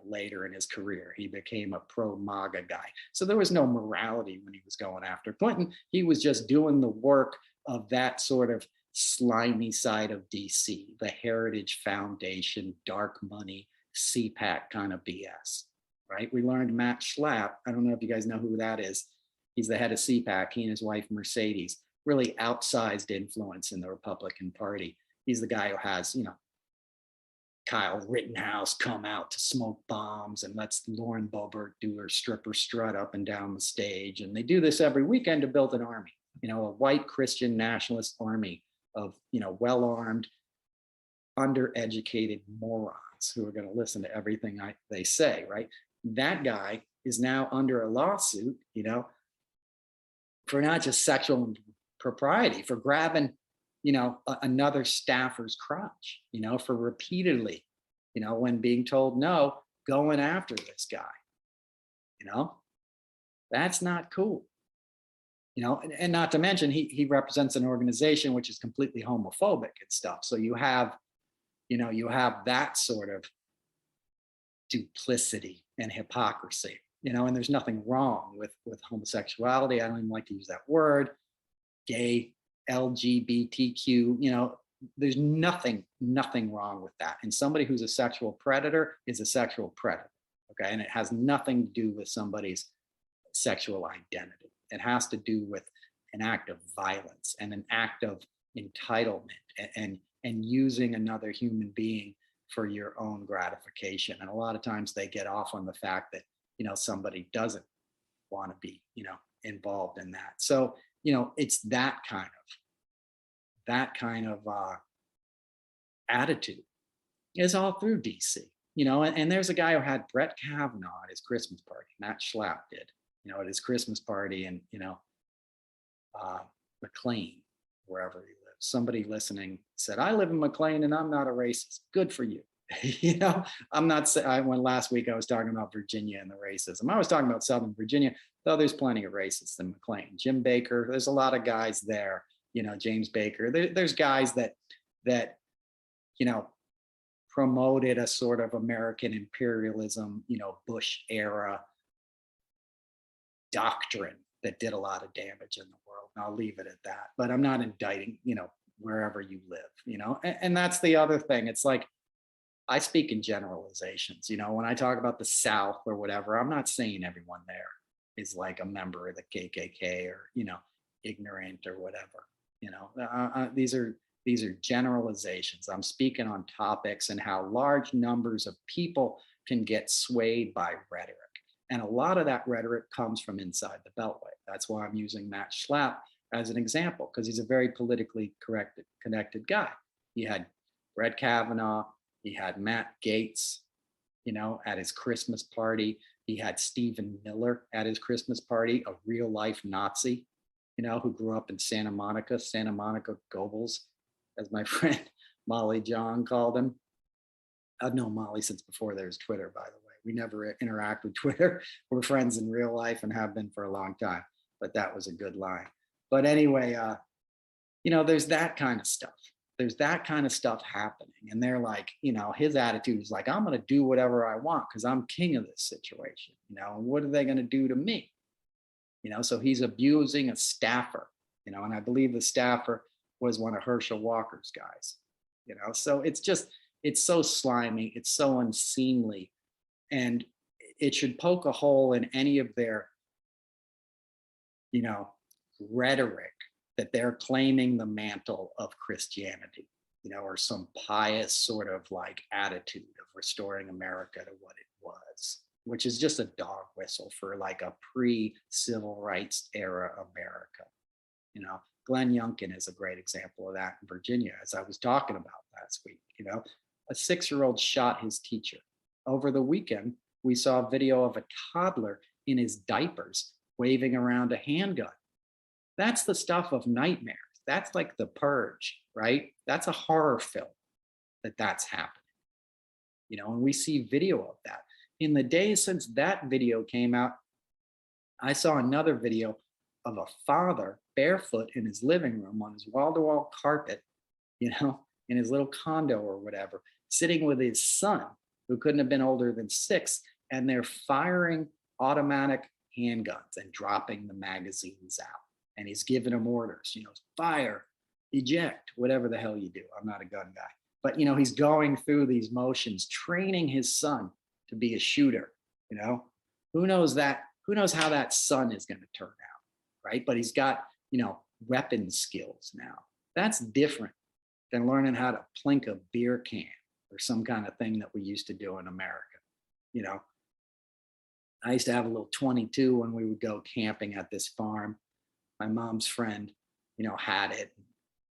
Later in his career, he became a pro-MAGA guy. So there was no morality when he was going after Clinton. He was just doing the work of that sort of slimy side of DC, the Heritage Foundation, dark money, CPAC kind of BS, right? We learned Matt Schlapp. I don't know if you guys know who that is. He's the head of CPAC. He and his wife, Mercedes, really outsized influence in the Republican Party. He's the guy who has, Kyle Rittenhouse come out to smoke bombs and lets Lauren Boebert do her stripper strut up and down the stage. And they do this every weekend to build an army, a white Christian nationalist army of, well-armed, undereducated morons who are going to listen to everything they say, right? That guy is now under a lawsuit, for not just sexual impropriety, for grabbing another staffer's crotch, for repeatedly, when being told no, going after this guy, that's not cool. and not to mention he represents an organization which is completely homophobic and stuff. So you have that sort of duplicity and hypocrisy, and there's nothing wrong with homosexuality. I don't even like to use that word. Gay, LGBTQ, there's nothing wrong with that. And somebody who's a sexual predator is a sexual predator. Okay. And it has nothing to do with somebody's sexual identity. It has to do with an act of violence and an act of entitlement and using another human being for your own gratification. And a lot of times they get off on the fact that, somebody doesn't want to be, involved in that. So, it's that kind of attitude is all through DC, and there's a guy who had Brett Kavanaugh at his Christmas party. Matt Schlapp did, at his Christmas party in, McLean, wherever he lives. Somebody listening said, I live in McLean and I'm not a racist. Good for you. I'm not saying, when last week I was talking about Virginia and the racism, I was talking about Southern Virginia, though there's plenty of racists in McLean. Jim Baker, there's a lot of guys there, James Baker. There's guys that promoted a sort of American imperialism, Bush era doctrine that did a lot of damage in the world. And I'll leave it at that. But I'm not indicting, wherever you live, and that's the other thing. It's like, I speak in generalizations, when I talk about the South or whatever, I'm not saying everyone there is like a member of the KKK or, ignorant or whatever, these are generalizations. I'm speaking on topics and how large numbers of people can get swayed by rhetoric. And a lot of that rhetoric comes from inside the Beltway. That's why I'm using Matt Schlapp as an example, because he's a very politically connected guy. He had Brett Kavanaugh, he had Matt Gaetz, at his Christmas party. He had Stephen Miller at his Christmas party, a real life Nazi, who grew up in Santa Monica Goebbels, as my friend Molly John called him. I've known Molly since before there was Twitter, by the way. We never interact with Twitter. We're friends in real life and have been for a long time, but that was a good line. But anyway, there's that kind of stuff. There's that kind of stuff happening. And they're like, his attitude is like, I'm going to do whatever I want because I'm king of this situation. And what are they going to do to me? So he's abusing a staffer, and I believe the staffer was one of Herschel Walker's guys, so it's so slimy. It's so unseemly. And it should poke a hole in any of their, rhetoric that they're claiming the mantle of Christianity, or some pious sort of like attitude of restoring America to what it was, which is just a dog whistle for like a pre-civil rights era America. Glenn Youngkin is a great example of that in Virginia, as I was talking about last week. A 6-year-old shot his teacher. Over the weekend, we saw a video of a toddler in his diapers waving around a handgun. That's the stuff of nightmares. That's like The Purge, right? That's a horror film that's happening. And we see video of that. In the days since that video came out, I saw another video of a father barefoot in his living room on his wall-to-wall carpet, in his little condo or whatever, sitting with his son, who couldn't have been older than 6, and they're firing automatic handguns and dropping the magazines out. And he's giving them orders, fire, eject, whatever the hell you do. I'm not a gun guy. But, he's going through these motions, training his son to be a shooter. Who knows how that son is going to turn out, right? But he's got, weapon skills now. That's different than learning how to plink a beer can or some kind of thing that we used to do in America. I used to have a little 22 when we would go camping at this farm. My mom's friend, had it.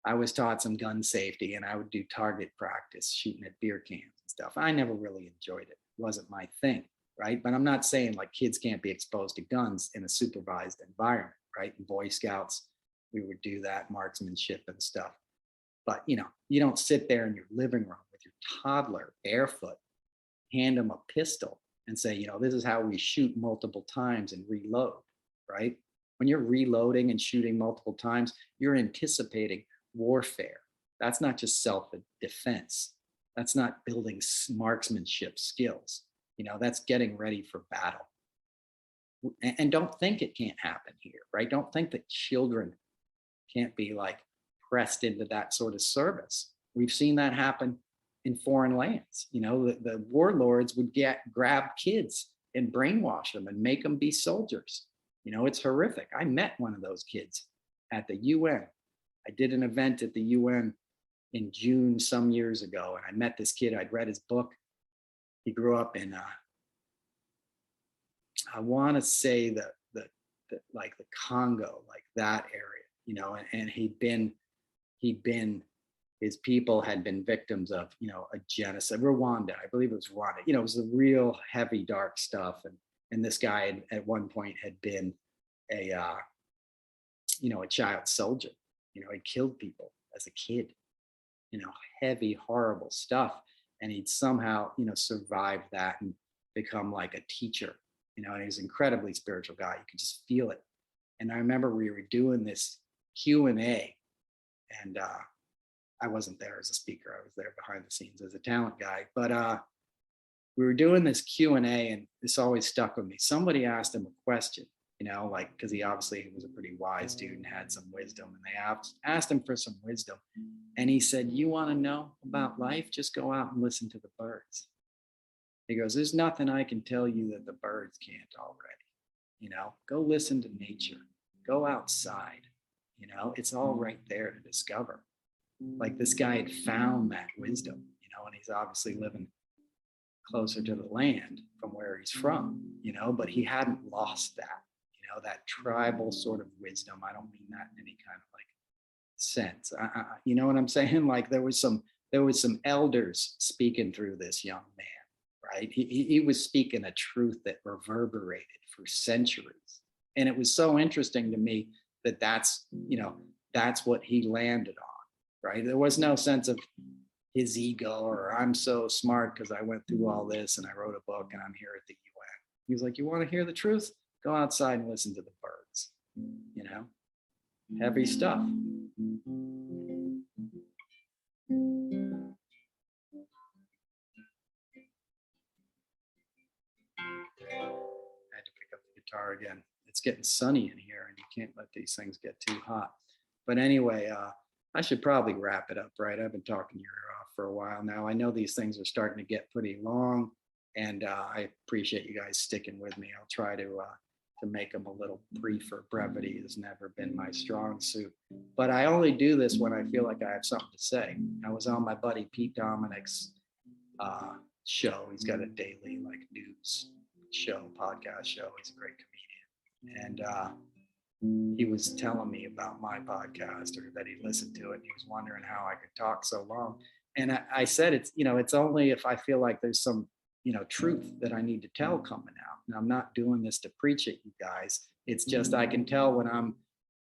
I was taught some gun safety, and I would do target practice shooting at beer cans and stuff. I never really enjoyed it. It wasn't my thing, right? But I'm not saying like kids can't be exposed to guns in a supervised environment, right? In Boy Scouts, we would do that, marksmanship and stuff. But, you don't sit there in your living room with your toddler barefoot, hand them a pistol and say, this is how we shoot multiple times and reload, right? When you're reloading and shooting multiple times, you're anticipating warfare. That's not just self-defense. That's not building marksmanship skills. That's getting ready for battle. And don't think it can't happen here, right? Don't think that children can't be like pressed into that sort of service. We've seen that happen in foreign lands. The warlords would grab kids and brainwash them and make them be soldiers. It's horrific. I met one of those kids at the UN. I did an event at the UN in June some years ago, and I met this kid. I'd read his book. He grew up in, I want to say the like the Congo, like that area, and his people had been victims of, a genocide. Rwanda, I believe it was Rwanda. It was the real heavy, dark stuff. And this guy at one point had been a child soldier. He killed people as a kid. Heavy, horrible stuff. And he'd somehow, survived that and become like a teacher. And he was an incredibly spiritual guy. You could just feel it. And I remember we were doing this Q&A, and I wasn't there as a speaker. I was there behind the scenes as a talent guy. But we were doing this Q&A, and this always stuck with me. Somebody asked him a question, because he obviously was a pretty wise dude and had some wisdom. And they asked him for some wisdom. And he said, "You want to know about life? Just go out and listen to the birds." He goes, "There's nothing I can tell you that the birds can't already. Go listen to nature. Go outside. It's all right there to discover." Like, this guy had found that wisdom, and he's obviously living closer to the land from where he's from, but he hadn't lost that, that tribal sort of wisdom. I don't mean that in any kind of like sense. You know what I'm saying? Like, there was some elders speaking through this young man. Right? He was speaking a truth that reverberated for centuries. And it was so interesting to me that that's what he landed on, right? There was no sense of his ego or I'm so smart because I went through all this and I wrote a book and I'm here at the UN. He was like, "You want to hear the truth? Go outside and listen to the birds." Heavy stuff. Guitar again. It's getting sunny in here and you can't let these things get too hot. But anyway, I should probably wrap it up, right? I've been talking your ear off for a while now. I know these things are starting to get pretty long, and I appreciate you guys sticking with me. I'll try to make them a little briefer. Brevity has never been my strong suit, but I only do this when I feel like I have something to say. I was on my buddy Pete Dominic's show. He's got a daily like news podcast show. He's a great comedian, and he was telling me about my podcast, or that he listened to it, and he was wondering how I could talk so long. And I said, it's only if I feel like there's some truth that I need to tell coming out. And I'm not doing this to preach at you guys. It's just I can tell when I'm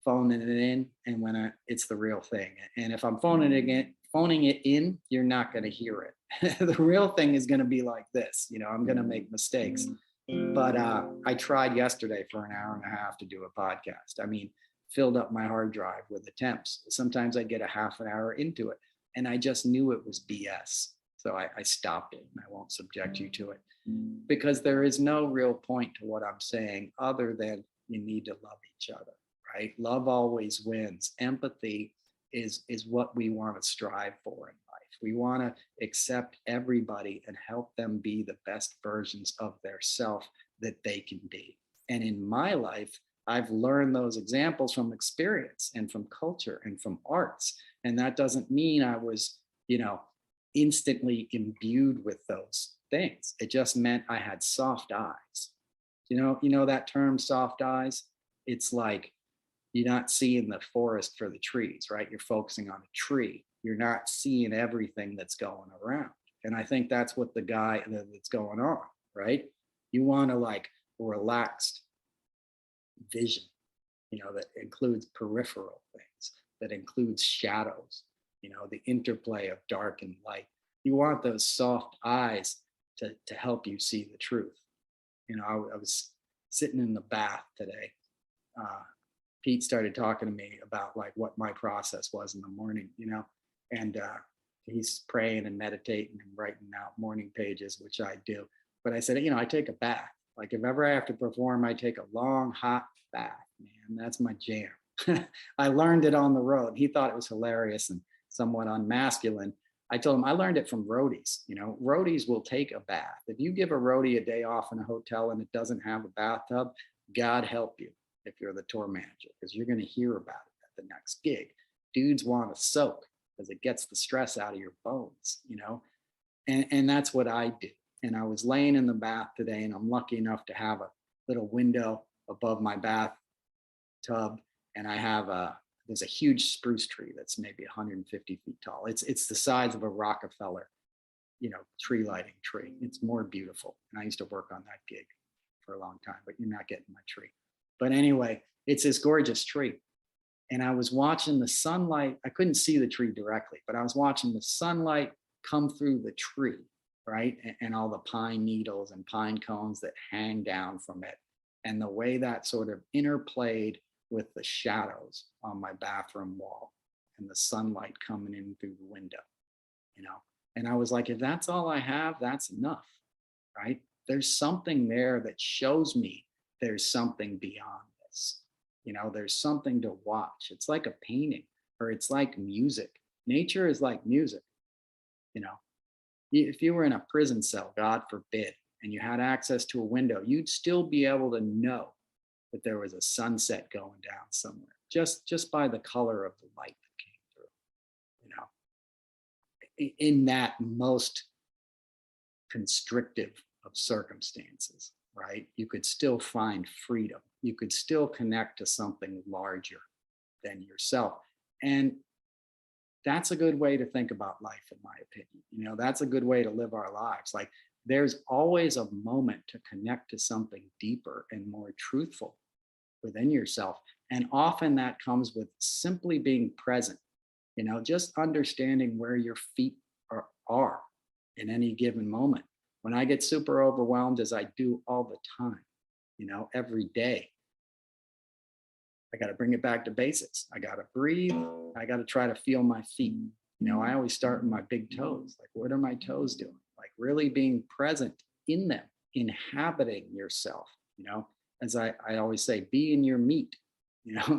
phoning it in and when it's the real thing. And if I'm phoning it in, you're not going to hear it. The real thing is going to be like this. I'm going to make mistakes. But I tried yesterday for an hour and a half to do a podcast. I mean, filled up my hard drive with attempts. Sometimes I get a half an hour into it, and I just knew it was BS. So I stopped it, and I won't subject you to it, because there is no real point to what I'm saying other than you need to love each other, right? Love always wins. Empathy is what we want to strive for in life. We want to accept everybody and help them be the best versions of their self that they can be. And in my life, I've learned those examples from experience and from culture and from arts. And that doesn't mean I was, instantly imbued with those things. It just meant I had soft eyes. You know that term, soft eyes? It's like you're not seeing the forest for the trees, right? You're focusing on a tree. You're not seeing everything that's going around. And I think that's what that's going on, right? You want to like relaxed vision, that includes peripheral things, that includes shadows, the interplay of dark and light. You want those soft eyes to help you see the truth. I was sitting in the bath today. Pete started talking to me about like what my process was in the morning, and he's praying and meditating and writing out morning pages, which I do. But I said, I take a bath. Like if ever I have to perform, I take a long hot bath, man. That's my jam. I learned it on the road. He thought it was hilarious and somewhat unmasculine. I told him I learned it from roadies. Roadies will take a bath. If you give a roadie a day off in a hotel and it doesn't have a bathtub, God help you if you're the tour manager, because you're going to hear about it at the next gig. Dudes want to soak because it gets the stress out of your bones, and that's what I do. And I was laying in the bath today, and I'm lucky enough to have a little window above my bathtub, and there's a huge spruce tree that's maybe 150 feet tall. It's the size of a Rockefeller, tree lighting tree. It's more beautiful. And I used to work on that gig for a long time, but you're not getting my tree. But anyway, it's this gorgeous tree. And I was watching the sunlight. I couldn't see the tree directly, but I was watching the sunlight come through the tree, right? And all the pine needles and pine cones that hang down from it. And the way that sort of interplayed with the shadows on my bathroom wall and the sunlight coming in through the window, And I was like, if that's all I have, that's enough, right? There's something there that shows me there's something beyond this. There's something to watch. It's like a painting, or it's like music. Nature is like music. If you were in a prison cell, God forbid, and you had access to a window, you'd still be able to know that there was a sunset going down somewhere, just by the color of the light that came through, in that most constrictive of circumstances, right? You could still find freedom. You could still connect to something larger than yourself. And that's a good way to think about life, in my opinion. That's a good way to live our lives. Like there's always a moment to connect to something deeper and more truthful within yourself. And often that comes with simply being present, just understanding where your feet are in any given moment. When I get super overwhelmed, as I do all the time, every day, I got to bring it back to basics. I got to breathe. I got to try to feel my feet. I always start with my big toes. Like, what are my toes doing? Like really being present in them, inhabiting yourself, as I always say, be in your meat.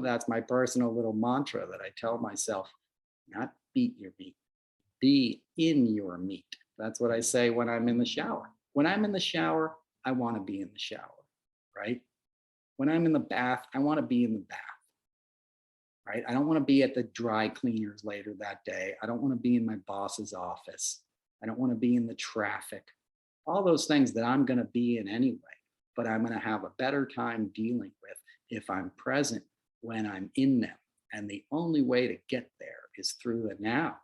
That's my personal little mantra that I tell myself, not beat your meat, be in your meat. That's what I say when I'm in the shower. When I'm in the shower, I want to be in the shower, right? When I'm in the bath, I want to be in the bath, right? I don't want to be at the dry cleaners later that day. I don't want to be in my boss's office. I don't want to be in the traffic. All those things that I'm going to be in anyway, but I'm going to have a better time dealing with if I'm present when I'm in them. And the only way to get there is through the now,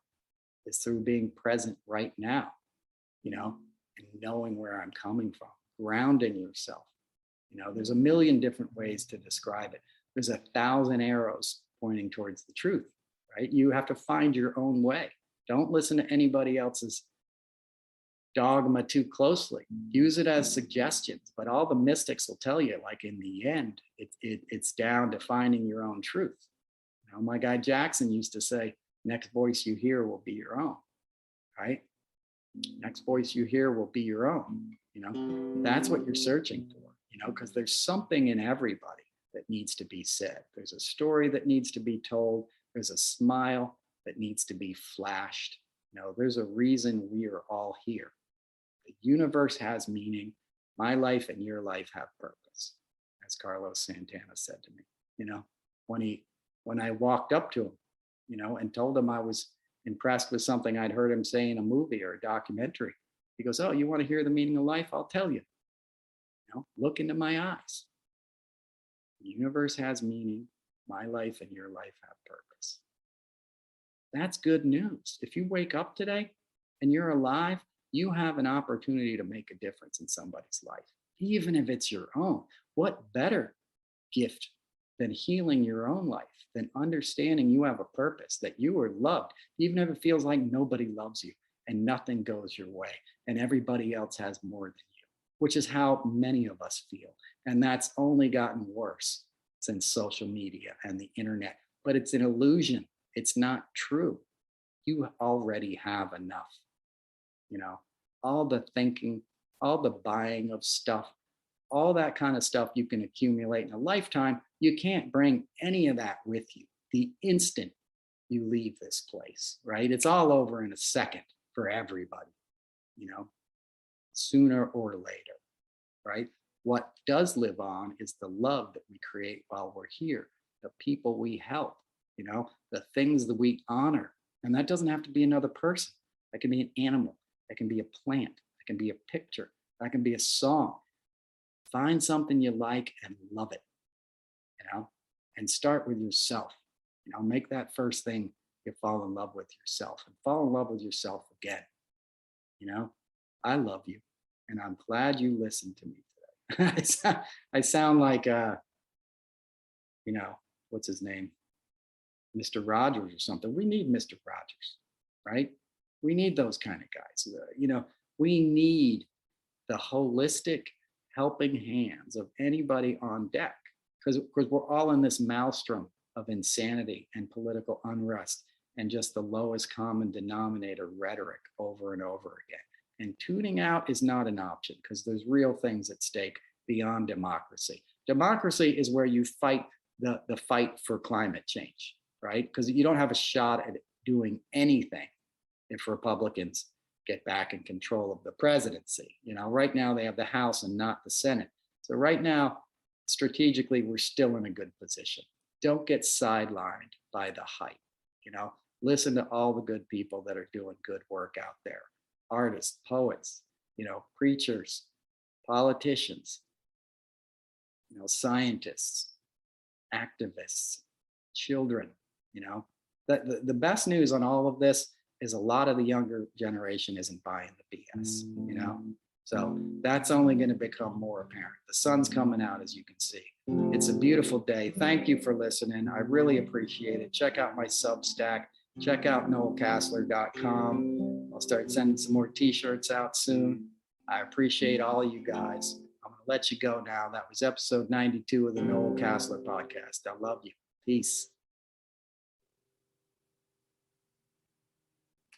is through being present right now, and knowing where I'm coming from, grounding yourself. There's a million different ways to describe it. There's 1,000 arrows pointing towards the truth, right? You have to find your own way. Don't listen to anybody else's dogma too closely. Use it as suggestions, but all the mystics will tell you, like in the end, it's down to finding your own truth. My guy Jackson used to say, next voice you hear will be your own, right? Next voice you hear will be your own. That's what you're searching for, because there's something in everybody that needs to be said. There's a story that needs to be told. There's a smile that needs to be flashed. There's a reason we are all here. The universe has meaning. My life and your life have purpose, as Carlos Santana said to me, when I walked up to him, and told him I was impressed with something I'd heard him say in a movie or a documentary. He goes, "Oh, you want to hear the meaning of life? I'll tell you. Look into my eyes. The universe has meaning. My life and your life have purpose." That's good news. If you wake up today and you're alive, you have an opportunity to make a difference in somebody's life, even if it's your own. What better gift than healing your own life, than understanding you have a purpose, that you are loved, even if it feels like nobody loves you and nothing goes your way and everybody else has more than you, which is how many of us feel. And that's only gotten worse since social media and the internet, but it's an illusion. It's not true. You already have enough, you know, all the thinking, all the buying of stuff, all that kind of stuff you can accumulate in a lifetime. You can't bring any of that with you the instant you leave this place, right? It's all over in a second for everybody, you know, sooner or later, right? What does live on is the love that we create while we're here, the people we help, you know, the things that we honor. And that doesn't have to be another person. That can be an animal. That can be a plant. That can be a picture. That can be a song. Find something you like and love it, you know, and start with yourself. You know, make that first thing you fall in love with yourself and fall in love with yourself again. You know, I love you and I'm glad you listened to me today. I sound like, you know, what's his name? Mr. Rogers or something. We need Mr. Rogers, right? We need those kind of guys. You know, we need the holistic helping hands of anybody on deck because we're all in this maelstrom of insanity and political unrest and just the lowest common denominator rhetoric over and over again. And tuning out is not an option because there's real things at stake beyond democracy. Democracy is where you fight the fight for climate change, right? Because you don't have a shot at doing anything if Republicans get back in control of the presidency. You know, right now they have the House and not the Senate. So right now, strategically, we're still in a good position. Don't get sidelined by the hype, you know, listen to all the good people that are doing good work out there. Artists, poets, you know, preachers, politicians, you know, scientists, activists, children, you know. The best news on all of this is a lot of the younger generation isn't buying the BS, you know. So that's only going to become more apparent. The sun's coming out, as you can see. It's a beautiful day. Thank you for listening. I really appreciate it. Check out my Substack. Check out noelcasler.com. I'll start sending some more t-shirts out soon. I appreciate all you guys. I'm going to let you go now. That was episode 92 of the Noel Casler podcast. I love you. Peace.